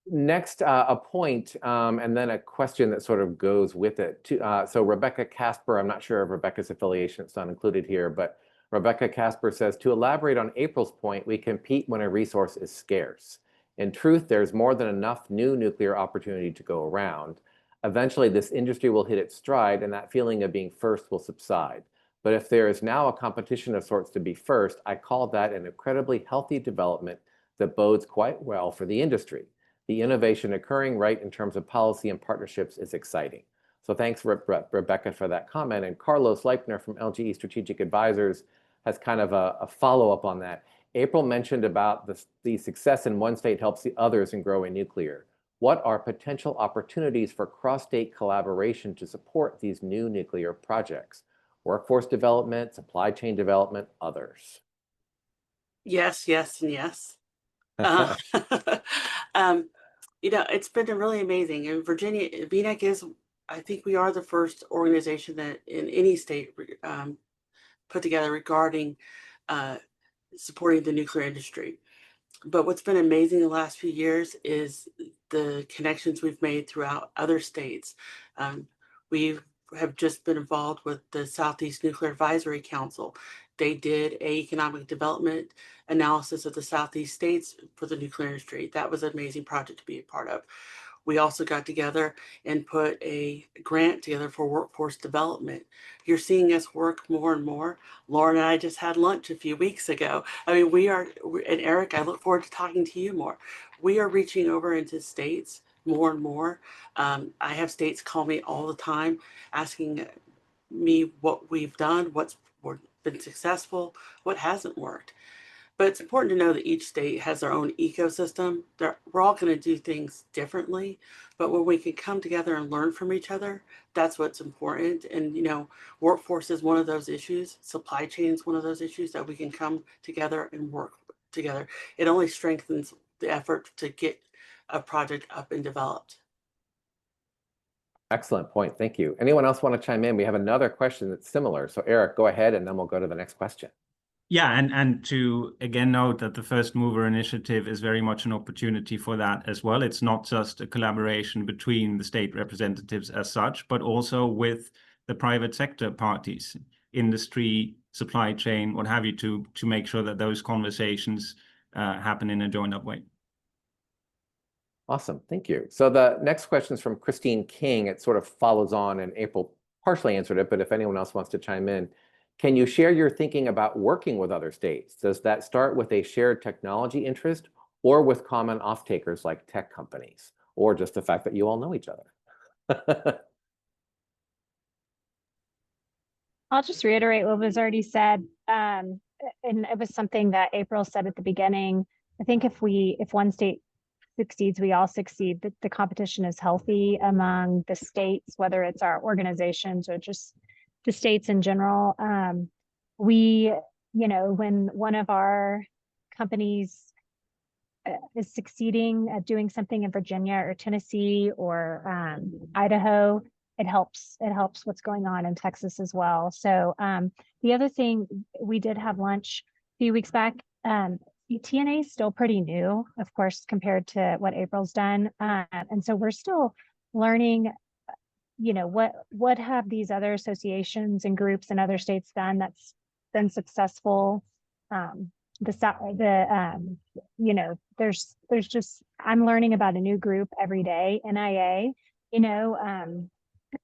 Next, a point and then a question that sort of goes with it. So Rebecca Casper, I'm not sure of Rebecca's affiliation, it's not included here, but Rebecca Casper says, to elaborate on April's point, we compete when a resource is scarce. In truth, there's more than enough new nuclear opportunity to go around. Eventually, this industry will hit its stride, and that feeling of being first will subside. But if there is now a competition of sorts to be first, I call that an incredibly healthy development that bodes quite well for the industry. The innovation occurring right in terms of policy and partnerships is exciting. So thanks, Rebecca, for that comment. And Carlos Leipner from LGE Strategic Advisors has kind of a follow-up on that. April mentioned about the success in one state helps the others in growing nuclear. What are potential opportunities for cross-state collaboration to support these new nuclear projects? Workforce development, supply chain development, others. Yes, yes, and yes. Uh, it's been really amazing. And Virginia, VNEC is, I think we are the first organization that in any state put together regarding supporting the nuclear industry. But what's been amazing the last few years is the connections we've made throughout other states. We have just been involved with the Southeast Nuclear Advisory Council. They did an economic development analysis of the Southeast states for the nuclear industry. That was an amazing project to be a part of. We also got together and put a grant together for workforce development. You're seeing us work more and more. Lauren and I just had lunch a few weeks ago. I mean, and Eric, I look forward to talking to you more. We are reaching over into states more and more. I have states call me all the time asking me what we've done, what's been successful, what hasn't worked. But it's important to know that each state has their own ecosystem. We're all going to do things differently, but when we can come together and learn from each other, that's what's important. And, workforce is one of those issues. Supply chain is one of those issues that we can come together and work together. It only strengthens the effort to get a project up and developed. Excellent point. Thank you. Anyone else want to chime in? We have another question that's similar. So Eric, go ahead, and then we'll go to the next question. Yeah, and to again note that the First Mover Initiative is very much an opportunity for that as well. It's not just a collaboration between the state representatives as such, but also with the private sector parties, industry, supply chain, what have you, to make sure that those conversations happen in a joined-up way. Awesome, thank you. So the next question is from Christine King. It sort of follows on, and April partially answered it, but if anyone else wants to chime in, can you share your thinking about working with other states? Does that start with a shared technology interest or with common off-takers like tech companies, or just the fact that you all know each other? I'll just reiterate what was already said. And it was something that April said at the beginning. I think if one state succeeds, we all succeed. The competition is healthy among the states, whether it's our organizations or just the states in general. When one of our companies is succeeding at doing something in Virginia or Tennessee or Idaho, it helps what's going on in Texas as well. So the other thing, we did have lunch a few weeks back. TNA is still pretty new, of course, compared to what April's done. And so we're still learning, what have these other associations and groups in other states done that's been successful. There's just, I'm learning about a new group every day, NIA,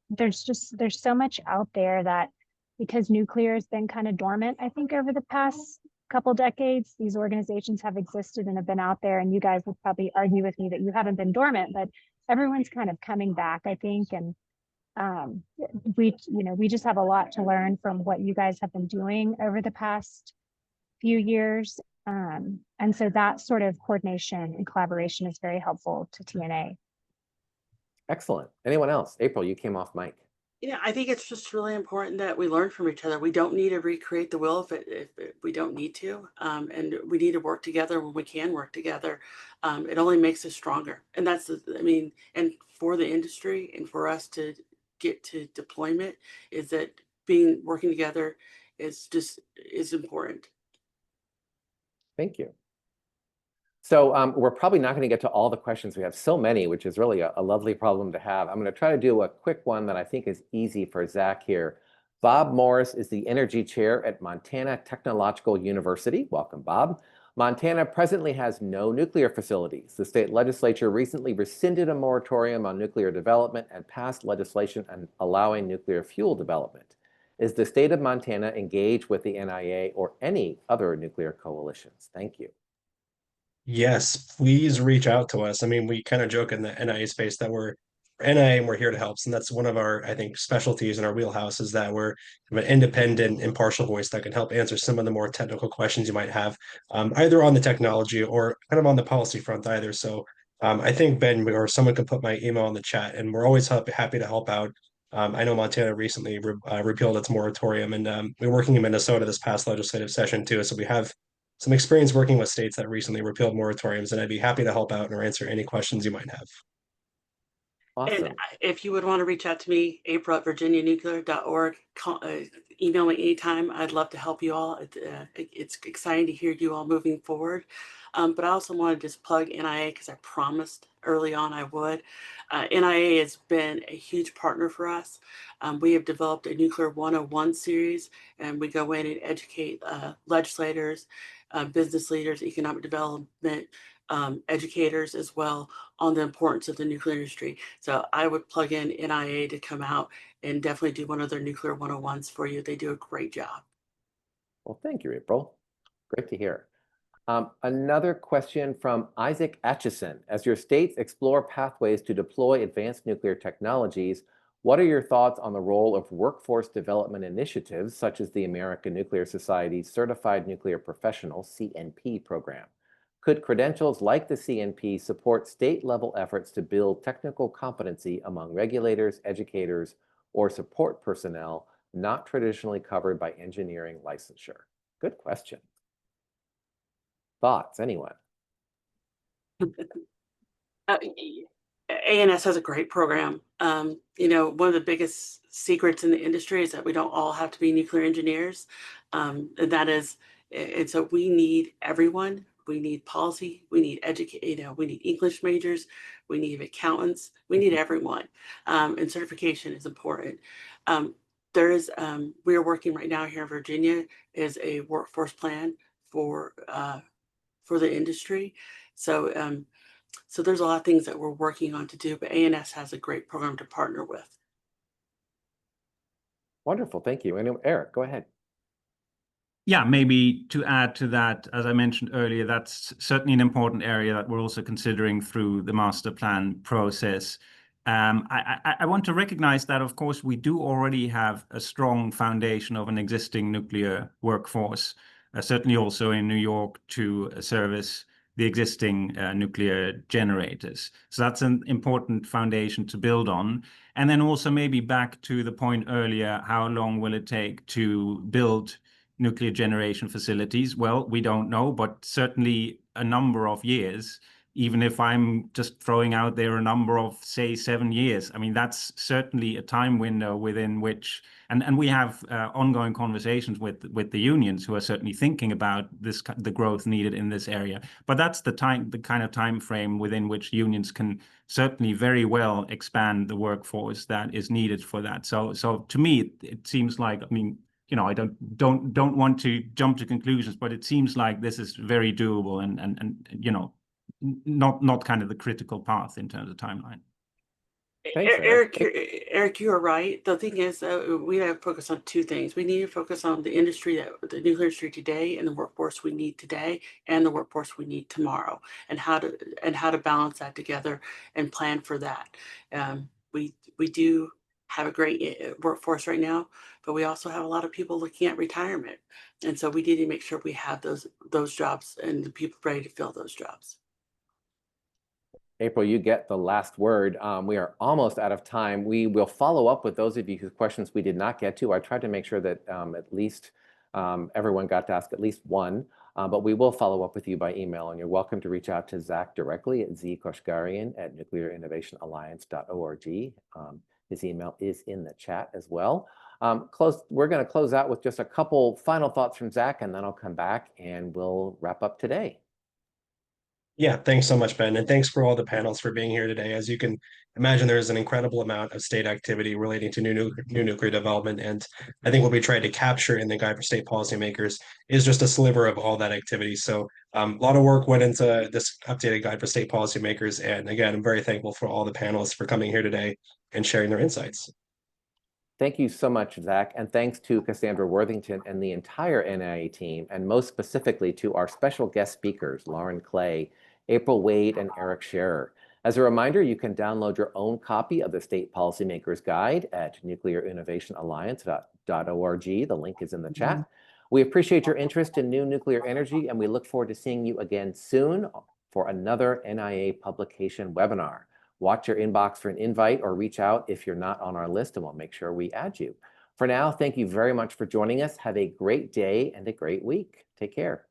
there's so much out there that, because nuclear has been kind of dormant, I think, over the past couple decades, these organizations have existed and have been out there, and you guys would probably argue with me that you haven't been dormant, but everyone's kind of coming back, I think. And we just have a lot to learn from what you guys have been doing over the past few years. And so that sort of coordination and collaboration is very helpful to TNA. Excellent. Anyone else? April, you came off mic. I think it's just really important that we learn from each other. We don't need to recreate the wheel if we don't need to. And we need to work together when we can work together. It only makes us stronger. And that's, and for the industry and for us to get to deployment, is that working together is important. Thank you. So we're probably not going to get to all the questions. We have so many, which is really a lovely problem to have. I'm going to try to do a quick one that I think is easy for Zach here. Bob Morris is the Energy Chair at Montana Technological University. Welcome, Bob. Montana presently has no nuclear facilities. The state legislature recently rescinded a moratorium on nuclear development and passed legislation allowing nuclear fuel development. Is the state of Montana engaged with the NIA or any other nuclear coalitions? Thank you. Yes, please reach out to us. I mean, we kind of joke in the NIA space that we're NIA and we're here to help. And that's one of our, I think, specialties in our wheelhouse is that we're an independent, impartial voice that can help answer some of the more technical questions you might have, either on the technology or kind of on the policy front either. So I think Ben or someone can put my email in the chat, and we're always happy to help out. I know Montana recently repealed its moratorium, and we're working in Minnesota this past legislative session too. So we have some experience working with states that recently repealed moratoriums, and I'd be happy to help out or answer any questions you might have. And Awesome. if you would want to reach out to me, April@virginianuclear.org, email me anytime. I'd love to help you all. It's exciting to hear you all moving forward. But I also want to just plug NIA because I promised early on I would. NIA has been a huge partner for us. We have developed a Nuclear 101 series, and we go in and educate legislators, business leaders, economic development, educators as well on the importance of the nuclear industry. So I would plug in NIA to come out and definitely do one of their Nuclear 101s for you. They do a great job. Well, thank you, April. Great to hear. Another question from Isaac Atchison. As your states explore pathways to deploy advanced nuclear technologies, what are your thoughts on the role of workforce development initiatives, such as the American Nuclear Society's Certified Nuclear Professional, CNP program? Could credentials like the CNP support state-level efforts to build technical competency among regulators, educators, or support personnel not traditionally covered by engineering licensure? Good question. Thoughts, anyone? ANS has a great program. One of the biggest secrets in the industry is that we don't all have to be nuclear engineers. And so we need everyone. We need policy. We need we need English majors. We need accountants. We need everyone. And certification is important. We are working right now here in Virginia is a workforce plan for the industry. So there's a lot of things that we're working on to do, but ANS has a great program to partner with. Wonderful, thank you. And Eric, go ahead. Yeah, maybe to add to that, as I mentioned earlier, that's certainly an important area that we're also considering through the master plan process. I want to recognize that, of course, we do already have a strong foundation of an existing nuclear workforce, certainly also in New York to service the existing nuclear generators. So that's an important foundation to build on. And then also maybe back to the point earlier, how long will it take to build nuclear generation facilities? Well, we don't know, but certainly a number of years. Even if I'm just throwing out there a number of, say, 7 years, I mean, that's certainly a time window within which, and we have ongoing conversations with the unions who are certainly thinking about the growth needed in this area. But that's the kind of time frame within which unions can certainly very well expand the workforce that is needed for that. So to me, it seems like, I mean, I don't want to jump to conclusions, but it seems like this is very doable and not kind of the critical path in terms of timeline. Thanks, Eric, you are right. The thing is, we have to focus on two things. We need to focus on the industry, the nuclear industry today, and the workforce we need today, and the workforce we need tomorrow, and how to balance that together and plan for that. We do have a great workforce right now, but we also have a lot of people looking at retirement, and so we need to make sure we have those jobs and the people ready to fill those jobs. April, you get the last word. We are almost out of time. We will follow up with those of you whose questions we did not get to. I tried to make sure that at least everyone got to ask at least one, but we will follow up with you by email, and you're welcome to reach out to Zach directly at zkoshgarian@nuclearinnovationalliance.org. His email is in the chat as well. We're going to close out with just a couple final thoughts from Zach, and then I'll come back and we'll wrap up today. Yeah, thanks so much, Ben. And thanks for all the panels for being here today. As you can imagine, there is an incredible amount of state activity relating to new nuclear development. And I think what we tried to capture in the Guide for State Policymakers is just a sliver of all that activity. So a lot of work went into this updated Guide for State Policymakers. And again, I'm very thankful for all the panelists for coming here today and sharing their insights. Thank you so much, Zach. And thanks to Cassandra Worthington and the entire NIA team, and most specifically to our special guest speakers, Lauren Clay, April Wade, and Eric Scherer. As a reminder, you can download your own copy of the State Policymakers Guide at nuclearinnovationalliance.org. The link is in the chat. We appreciate your interest in new nuclear energy, and we look forward to seeing you again soon for another NIA publication webinar. Watch your inbox for an invite or reach out if you're not on our list, and we'll make sure we add you. For now, thank you very much for joining us. Have a great day and a great week. Take care.